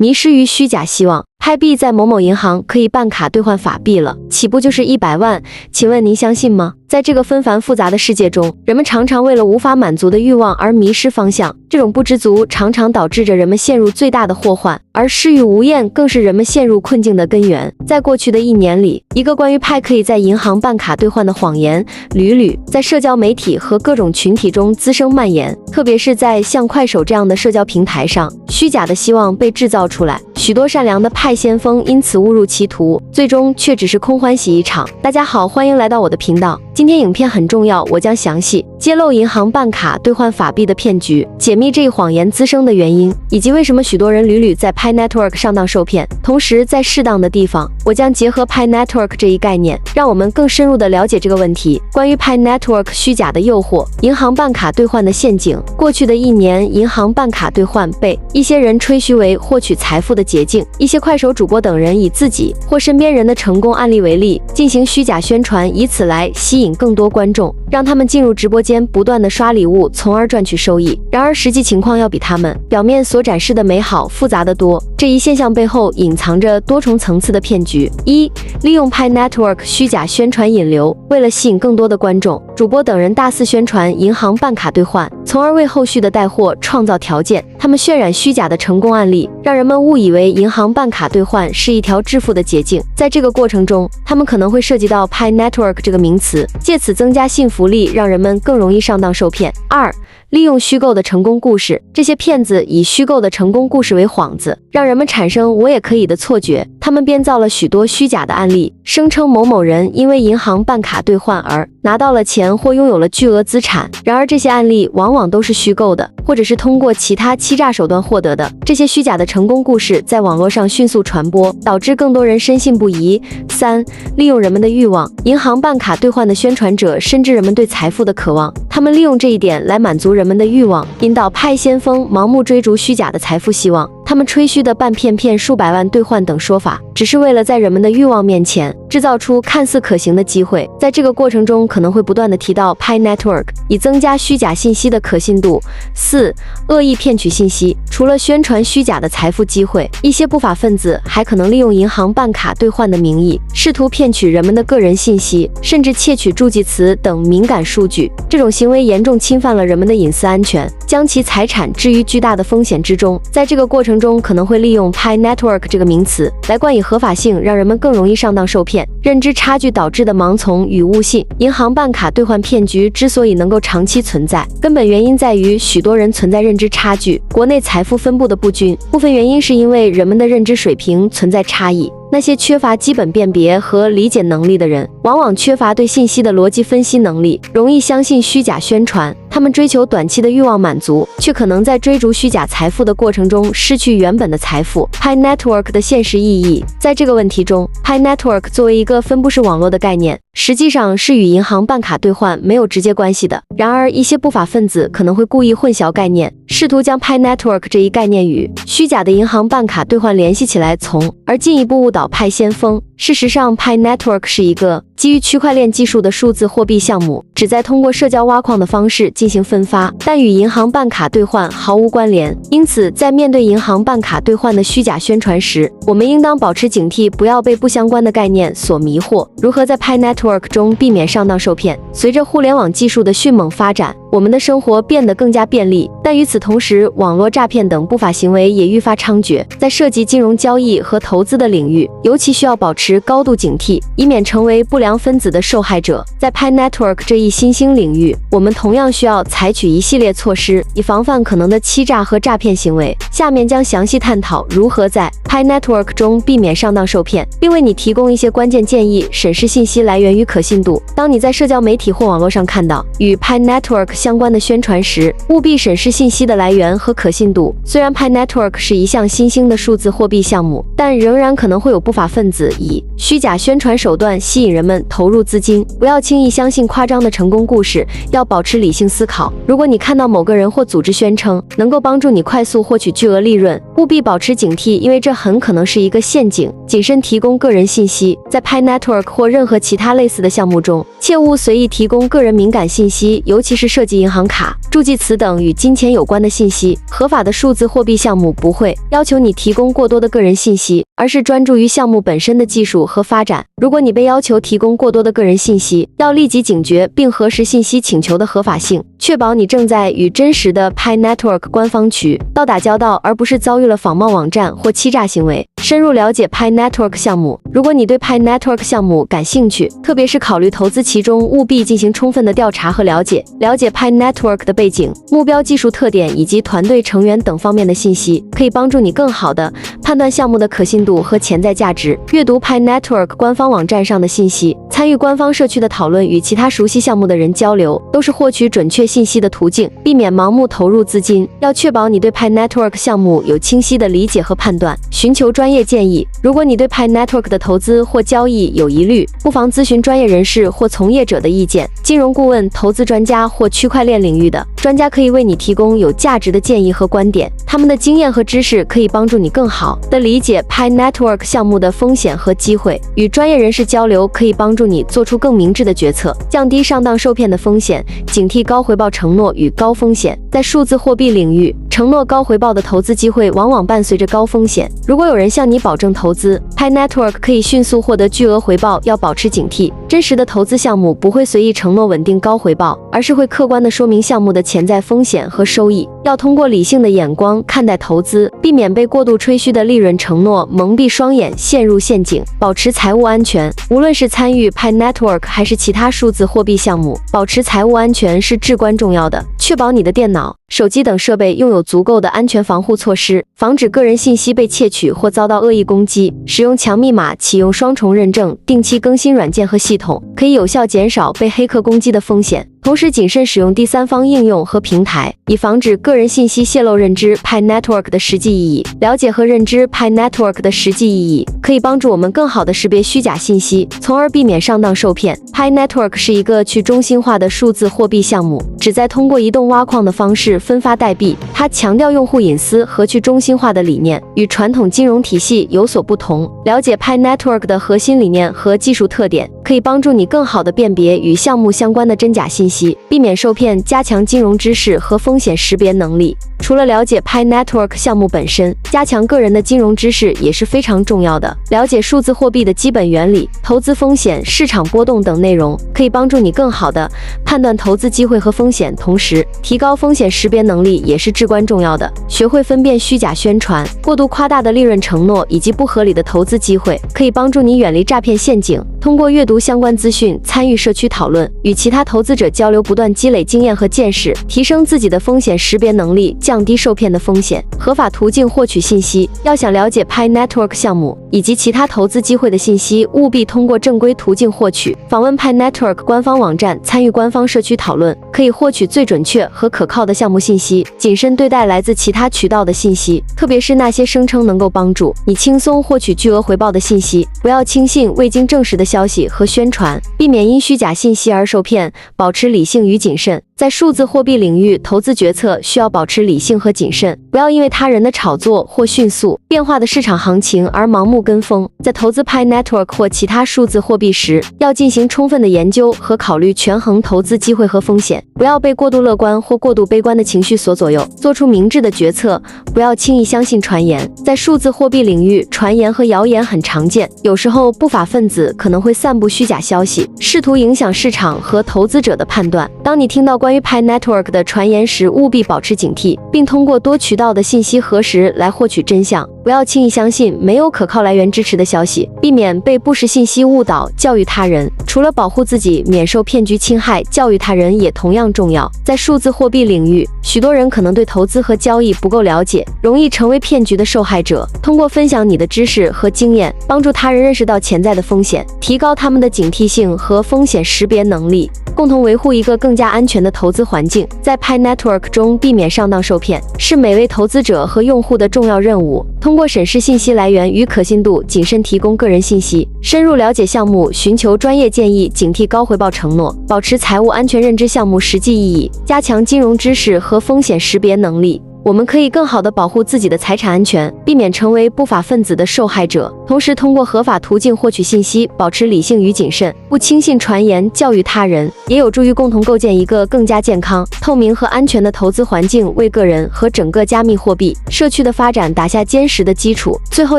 迷失于虚假希望，派币在某某银行可以办卡兑换法币了，起步就是100万，请问您相信吗？在这个纷繁复杂的世界中，人们常常为了无法满足的欲望而迷失方向，这种不知足常常导致着人们陷入最大的祸患，而事与无厌更是人们陷入困境的根源。在过去的1年里，一个关于派可以在银行办卡兑换的谎言屡屡在社交媒体和各种群体中滋生蔓延，特别是在像快手这样的社交平台上，虚假的希望被制造出来，许多善良的派先锋因此误入歧途，最终却只是空欢喜一场。大家好，欢迎来到我的频道。今天影片很重要，我将详细揭露银行办卡兑换法币的骗局，解密这一谎言滋生的原因，以及为什么许多人屡屡在 Pi Network 上当受骗。同时，在适当的地方，我将结合 Pi Network 这一概念，让我们更深入地了解这个问题。关于 Pi Network 虚假的诱惑，银行办卡兑换的陷阱。过去的1年，银行办卡兑换被一些人吹嘘为获取财富的捷径，一些快手主播等人以自己或身边人的成功案例为例，进行虚假宣传，以此来吸引更多观众，让他们进入直播间不断的刷礼物，从而赚取收益。然而实际情况要比他们表面所展示的美好复杂得多，这一现象背后隐藏着多重层次的骗局。1. 利用 Pi Network 虚假宣传引流，为了吸引更多的观众，主播等人大肆宣传银行办卡兑换，从而为后续的带货创造条件。他们渲染虚假的成功案例，让人们误以为银行办卡兑换是一条致富的捷径。在这个过程中，他们可能会涉及到 Pi Network 这个名词，借此增加信服力，让人们更容易上当受骗。2. 利用虚构的成功故事，这些骗子以虚构的成功故事为幌子，让人们产生我也可以的错觉。他们编造了许多虚假的案例，声称某某人因为银行办卡兑换而拿到了钱或拥有了巨额资产。然而这些案例往往都是虚构的，或者是通过其他欺诈手段获得的。这些虚假的成功故事在网络上迅速传播，导致更多人深信不疑。3. 利用人们的欲望，银行办卡兑换的宣传者深知人们对财富的渴望，他们利用这一点来满足人们的欲望，引导派先锋盲目追逐虚假的财富希望。他们吹嘘的半骗数百万兑换等说法，只是为了在人们的欲望面前制造出看似可行的机会。在这个过程中，可能会不断的提到 Pi Network， 以增加虚假信息的可信度。4. 恶意骗取信息，除了宣传虚假的财富机会，一些不法分子还可能利用银行办卡兑换的名义，试图骗取人们的个人信息，甚至窃取助记词等敏感数据。这种行为严重侵犯了人们的隐私安全，将其财产置于巨大的风险之中。在这个过程中，可能会利用 Pi Network 这个名词来冠以合法性，让人们更容易上当受骗。认知差距导致的盲从与误信，银行办卡兑换骗局之所以能够长期存在，根本原因在于许多人存在认知差距，国内财富分布的不均。部分原因是因为人们的认知水平存在差异。那些缺乏基本辨别和理解能力的人，往往缺乏对信息的逻辑分析能力，容易相信虚假宣传。他们追求短期的欲望满足，却可能在追逐虚假财富的过程中失去原本的财富。Pi Network 的现实意义，在这个问题中， Pi Network 作为一个分布式网络的概念，实际上是与银行办卡兑换没有直接关系的。然而，一些不法分子可能会故意混淆概念，试图将 Pi Network 这一概念与虚假的银行办卡兑换联系起来，从而进一步误导派先锋。事实上， Pi Network 是一个基于区块链技术的数字货币项目，旨在通过社交挖矿的方式进行分发，但与银行办卡兑换毫无关联。因此，在面对银行办卡兑换的虚假宣传时，我们应当保持警惕，不要被不相关的概念所迷惑。如何在 Pi Network 中避免上当受骗？随着互联网技术的迅猛发展，我们的生活变得更加便利，但与此同时，网络诈骗等不法行为也愈发猖獗。在涉及金融交易和投资的领域，尤其需要保持高度警惕，以免成为不良分子的受害者。在 Pi Network 这一新兴领域，我们同样需要采取一系列措施，以防范可能的欺诈和诈骗行为。下面将详细探讨如何在 Pi Network 中避免上当受骗，并为你提供一些关键建议。审视信息来源与可信度。当你在社交媒体或网络上看到与 Pi Network 相关的宣传时，务必审视信息的来源和可信度。虽然 Pi Network 是一项新兴的数字货币项目，但仍然可能会有不法分子以虚假宣传手段吸引人们投入资金。不要轻易相信夸张的成功故事，要保持理性思考。如果你看到某个人或组织宣称能够帮助你快速获取巨额利润，务必保持警惕，因为这很可能是一个陷阱。谨慎提供个人信息，在 Pi Network 或任何其他类似的项目中，切勿随意提供个人敏感信息，尤其是涉及银行卡、助记词等与金钱有关的信息。合法的数字货币项目不会要求你提供过多的个人信息，而是专注于项目本身的技术和发展。如果你被要求提供过多的个人信息，要立即警觉并核实信息请求的合法性，确保你正在与真实的 Pi Network 官方渠道打交道，而不是遭遇了仿冒网站或欺诈行为。深入了解 Pi Network 项目，如果你对 Pi Network 项目感兴趣，特别是考虑投资其中，务必进行充分的调查和了解。了解 Pi Network 的背景、目标技术特点以及团队成员等方面的信息，可以帮助你更好地判断项目的可信度和潜在价值。阅读 Pi Network 官方网站上的信息，参与官方社区的讨论，与其他熟悉项目的人交流，都是获取准确信息的途径。避免盲目投入资金，要确保你对 Pi Network 项目有清晰的理解和判断。寻求专业建议，如果你对 Pi Network 的投资或交易有疑虑，不妨咨询专业人士或从业者的意见。金融顾问、投资专家或区块链领域的专家可以为你提供有价值的建议和观点，他们的经验和知识可以帮助你更好地理解 Pi Network 项目的风险和机会。与专业人士交流可以帮助你做出更明智的决策，降低上当受骗的风险，警惕高回报承诺与高风险。在数字货币领域，承诺高回报的投资机会往往伴随着高风险。如果有人向你保证投资 Pi Network 可以迅速获得巨额回报，要保持警惕。真实的投资项目不会随意承诺稳定高回报，而是会客观地说明项目的潜在风险和收益。要通过理性的眼光看待投资，避免被过度吹嘘的利润承诺蒙蔽双眼，陷入陷阱。保持财务安全，无论是参与 Pi Network 还是其他数字货币项目，保持财务安全是至关重要的。确保你的电脑、手机等设备拥有足够的安全防护措施，防止个人信息被窃取或遭到恶意攻击。使用强密码，启用双重认证，定期更新软件和系统，可以有效减少被黑客攻击的风险。同时，谨慎使用第三方应用和平台，以防止个人信息泄露。认知 Pi Network 的实际意义，了解和认知 Pi Network 的实际意义，可以帮助我们更好地识别虚假信息，从而避免上当受骗。Pi Network 是一个去中心化的数字货币项目，旨在通过移动挖矿的方式分发代币。它强调用户隐私和去中心化的理念，与传统金融体系有所不同。了解 Pi Network 的核心理念和技术特点，可以帮助你更好地辨别与项目相关的真假信息，避免受骗，加强金融知识和风险识别能力。除了了解 Pi Network 项目本身，加强个人的金融知识也是非常重要的。了解数字货币的基本原理、投资风险、市场波动等内容，可以帮助你更好地判断投资机会和风险，同时提高风险识别能力也是至关重要的。学会分辨虚假宣传、过度夸大的利润承诺以及不合理的投资机会，可以帮助你远离诈骗陷阱。通过阅读相关资讯，参与社区讨论，与其他投资者交流，不断积累经验和见识，提升自己的风险识别能力，降低受骗的风险。合法途径获取信息，要想了解 Pi Network 项目以及其他投资机会的信息，务必通过正规途径获取。访问 Pi Network 官方网站，参与官方社区讨论，可以获取最准确和可靠的项目信息。谨慎对待来自其他渠道的信息，特别是那些声称能够帮助你轻松获取巨额回报的信息。不要轻信未经证实的消息和宣传，避免因虚假信息而受骗，保持理性与谨慎。在数字货币领域，投资决策需要保持理性和谨慎，不要因为他人的炒作或迅速变化的市场行情而盲目跟风。在投资 Pi Network 或其他数字货币时，要进行充分的研究和考虑权衡投资机会和风险，不要被过度乐观或过度悲观的情绪所左右，做出明智的决策，不要轻易相信传言。在数字货币领域，传言和谣言很常见，有时候不法分子可能会散布虚假消息，试图影响市场和投资者的判断。当你听到关于 Pi Network 的传言时，务必保持警惕，并通过多渠道的信息核实来获取真相。不要轻易相信没有可靠来源支持的消息，避免被不实信息误导，教育他人。除了保护自己免受骗局侵害，教育他人也同样重要。在数字货币领域，许多人可能对投资和交易不够了解，容易成为骗局的受害者。通过分享你的知识和经验，帮助他人认识到潜在的风险，提高他们的警惕性和风险识别能力，共同维护一个更加安全的投资环境。在 Pi Network 中避免上当受骗，是每位投资者和用户的重要任务。通过审视信息来源与可信度，谨慎提供个人信息，深入了解项目，寻求专业建议，警惕高回报承诺，保持财务安全，认知项目实际意义，加强金融知识和风险识别能力。我们可以更好地保护自己的财产安全，避免成为不法分子的受害者。同时，通过合法途径获取信息，保持理性与谨慎，不轻信传言，教育他人，也有助于共同构建一个更加健康、透明和安全的投资环境，为个人和整个加密货币社区的发展打下坚实的基础。最后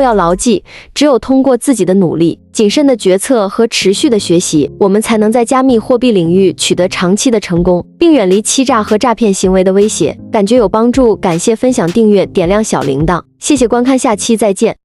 要牢记，只有通过自己的努力、谨慎的决策和持续的学习，我们才能在加密货币领域取得长期的成功，并远离欺诈和诈骗行为的威胁。感觉有帮助，感谢分享、订阅、点亮小铃铛，谢谢观看，下期再见。